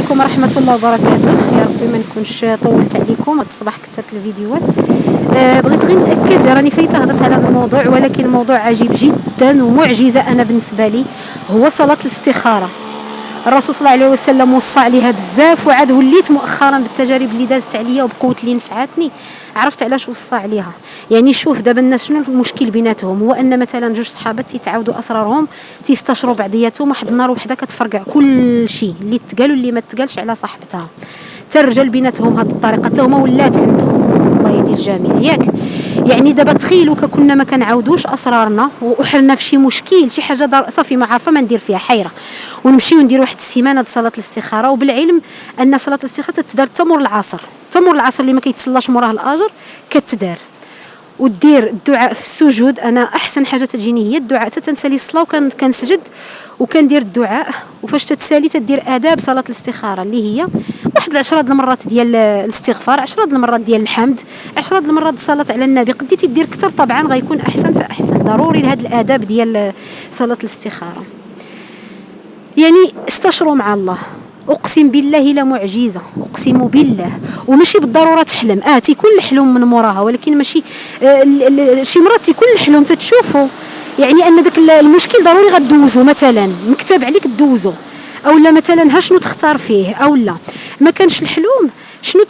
عليكم ورحمة الله وبركاته. يا ربي ما نكونش طولت عليكم. هذا الصباح كثرت الفيديوهات. بغيت غير نأكد، راني فايته هضرت على هذا الموضوع، ولكن الموضوع عجيب جدا ومعجزة أنا بالنسبة لي، هو صلاة الاستخارة. الرسول صلى الله عليه وسلم وصى عليها بزاف، وعاد وليت مؤخرا بالتجارب اللي دازت عليا وبقوة اللي نفعتني عرفت علاش وصى عليها. يعني شوف دابا الناس شنو المشكل بيناتهم، هو ان مثلا جوج صحابات تيتعاودوا اسرارهم، تيستشروا بعضياتهم، واحد النهار وحده كتفرقع كل شيء اللي تقال واللي ما تقالش على صاحبتها. حتى الرجال بيناتهم هذه الطريقه، حتى هما ولات عندهم، الله يهدي الجميع ياك. يعني دابا تخيلوا كنا ما كنعاودوش اسرارنا وحرنا في شي مشكل شي حاجه صافي ما عارفه ما ندير فيها حيره، ونمشيو ندير واحد السيمانه د صلاه الاستخاره. وبالعلم ان صلاه الاستخاره تتدار تمر العصر، تمر العصر اللي ما كيتصلاش موراه الاجر كتدار، ودير الدعاء في السجود. انا احسن حاجه تجيني هي الدعاء، تنسالي الصلاه وكنسجد وكندير الدعاء. وفاش تتسالي تدير اداب صلاه الاستخاره اللي هي واحد 10 المرات ديال الاستغفار، 10 المرات ديال الحمد، 10 المرات الصلاه على النبي. قديتي دير كثر طبعا غيكون احسن فاحسن. ضروري لهاد الاداب ديال صلاه الاستخاره. يعني استشروا مع الله، اقسم بالله لا معجزه، اقسم بالله. وماشي بالضروره تحلم، تيكون الحلم من موراها، ولكن ماشي شي مرات تيكون الحلم تتشوفوا، يعني ان داك المشكل ضروري غدوزو، مثلا مكتب عليك دوزو، او لا مثلا ها شنو تختار فيه، او لا ما كانش الحلم شنو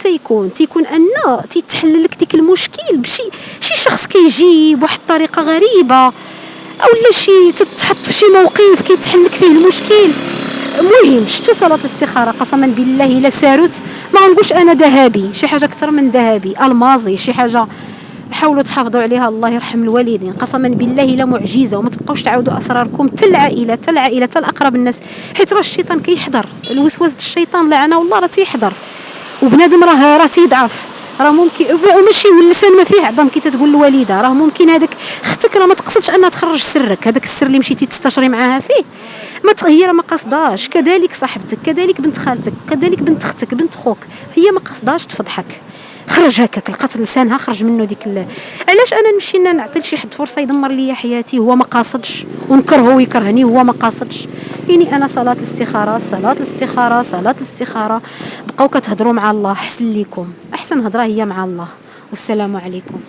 تيكون ان تيتحل لك ديك المشكل بشي شخص كيجي بواحد الطريقه غريبه، او لا شي تتحط في شي موقف كيتحل لك فيه المشكل. المهم شتو صلاة الاستخارة قسما بالله الا ساروت ما غنقولش انا ذهبي، شي حاجه اكثر من ذهبي، المازي، شي حاجه حاولوا تحافظوا عليها، الله يرحم الوالدين. قسما بالله لا معجزه. وما تبقاوش تعاودوا اسراركم حتى العائله، حتى العائله، حتى الاقرب الناس، حيت راه الشيطان كيحضر، الوسواس الشيطان لعنه والله راه تيحضر، وبنادم راه تيضعف، راه ممكن وماشي واللسان ما فيه عظم كي تتقول الوالده، راه ممكن هذاك اختك راه ما تقصدش انها تخرج سرك، هذاك السر اللي مشيتي تستشري معاها فيه هي راه ما قصداش. كذلك صاحبتك، كذلك بنت خالتك، كذلك بنت اختك، بنت خوك، هي ما قصداش تفضحك. خرج هكاك، لقات لسانها خرج منه ديك علاش انا نمشي نعطي لشي حد فرصه يدمر لي حياتي هو ما قاصدش، ونكرهه ويكرهني هو ما قاصدش. يعني انا صلاه الاستخاره، صلاه الاستخاره، صلاه الاستخاره. بقاو كتهضروا مع الله، احسن ليكم، احسن هضره هي مع الله. والسلام عليكم.